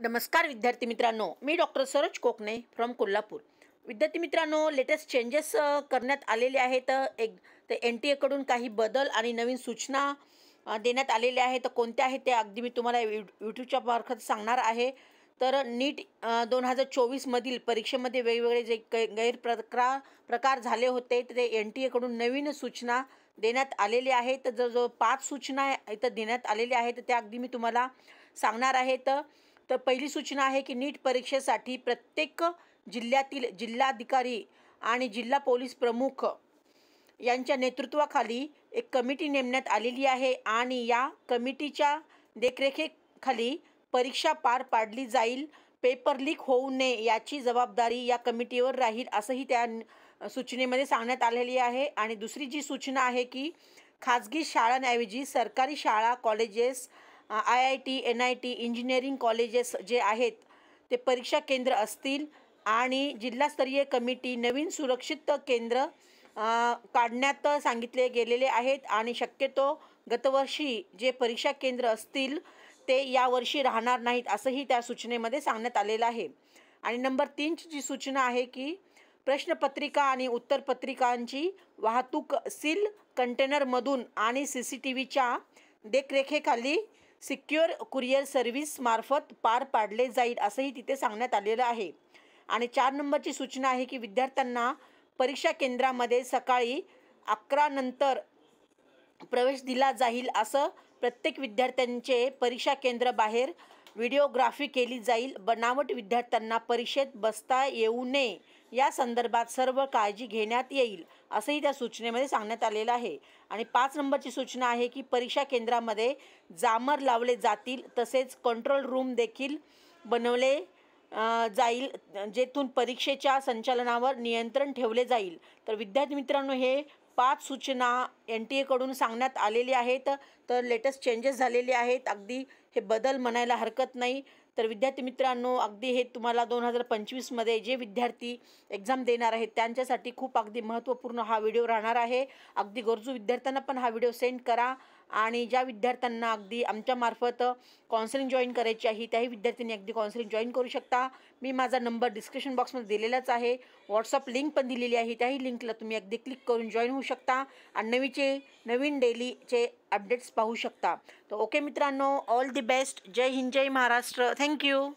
नमस्कार विद्यार्थी मित्रांनो, मी डॉक्टर सरोज कोकणे फ्रॉम कोल्हापूर। विद्यार्थी मित्रांनो, लेटेस्ट चेंजेस करण्यात आलेले आहेत। ते NTA कडून काही बदल आणि नवीन सूचना देण्यात आलेल्या आहेत। कोणत्या आहेत ते अगदी मी तुम्हाला यूट्यूबच्या मार्फत सांगणार आहे। तर नीट 2024 मधील परीक्षेमध्ये वेगवेगळे जे प्रकार झाले होते ते NTA कडून नवीन सूचना देण्यात आलेले आहेत। जो 5 सूचना इथं देण्यात आलेल्या आहेत त्या अगदी मी तुम्हाला सांगणार आहे। तर पहिली सूचना आहे की नीट परीक्षेसाठी प्रत्येक जिल्ह्यातील जिल्हाधिकारी आणि जिल्हा पोलीस प्रमुख यांच्या नेतृत्वाखाली एक कमिटी नेमण्यात आलेली आहे आणि या कमिटीच्या देखरेखीखाली परीक्षा पार पाडली जाईल। पेपर लीक होऊ नये याची जबाबदारी या कमिटीवर राहील असंही त्या सूचनेमध्ये सांगण्यात आलेली आहे। आणि दुसरी जी सूचना आहे की खाजगी शाळांऐवजी सरकारी शाळा, colleges, IIT, NIT, engineering colleges जे आहेत ते परीक्षा केंद्र असतील आणि जिल्हास्तरीय कमिटी नवीन सुरक्षित केंद्र काढण्यात सांगितले गेलेले आहेत आणि शक्यतो गतवर्षी जे परीक्षा केंद्र असतील ते यावर्षी राहणार नाहीत असंही त्या सूचनेमध्ये सांगण्यात आलेलं आहे। आणि नंबर 3ची जी सूचना आहे की प्रश्नपत्रिका आणि उत्तरपत्रिकांची वाहतूक सील कंटेनरमधून आणि CCTVच्या देखरेखीखाली सिक्युअर कुरिअर सर्व्हिस मार्फत पार पाडले जाईल असंही तिथे सांगण्यात आलेलं आहे। आणि 4 नंबरची सूचना आहे की विद्यार्थ्यांना परीक्षा केंद्रामध्ये सकाळी 11 नंतर प्रवेश दिला जाईल। असं प्रत्येक विद्यार्थ्यांचे परीक्षा केंद्र बाहेर व्हिडिओग्राफी केली जाईल। बनावट विद्यार्थ्यांना परीक्षेत बसता येऊ नये या संदर्भात सर्व काळजी घेण्यात येईल असंही त्या सूचनेमध्ये सांगण्यात आलेलं आहे। आणि 5 नंबरची सूचना आहे की परीक्षा केंद्रामध्ये जामर लावले जातील, तसेच कंट्रोल रूम देखील बनवले जाईल जेथून परीक्षेच्या संचालनावर नियंत्रण ठेवले जाईल। तर विद्यार्थी मित्रांनो, हे 5 सूचना NTA कडून सांगण्यात आलेले आहेत। तर लेटेस्ट चेंजेस झालेले आहेत, अगदी हे बदल म्हणायला हरकत नाही। तर विद्यार्थी मित्रांनो, अगदी हे तुम्हाला 2025 मध्ये जे विद्यार्थी एक्झाम देणार आहेत त्यांच्यासाठी खूप अगदी महत्त्वपूर्ण हा व्हिडिओ राहणार आहे। अगदी गरजू विद्यार्थ्यांना पण हा व्हिडिओ सेंड करा आणि ज्या विद्यार्थ्यांना अगदी आमच्यामार्फत काउन्सिलिंग जॉईन करायची आहे त्याही विद्यार्थ्यांनी अगदी काउन्सिलिंग जॉईन करू शकता। मी माझा नंबर डिस्क्रिप्शन बॉक्समध्ये दिलेलाच आहे, व्हॉट्सअप लिंक पण दिलेली आहे, त्याही लिंकला तुम्ही अगदी क्लिक करून जॉईन होऊ शकता आणि नवीन डेलीचे अपडेट्स पाहू शकता। तर ओके मित्रांनो, ऑल दी बेस्ट। जय हिंद, जय महाराष्ट्र। थँक्यू।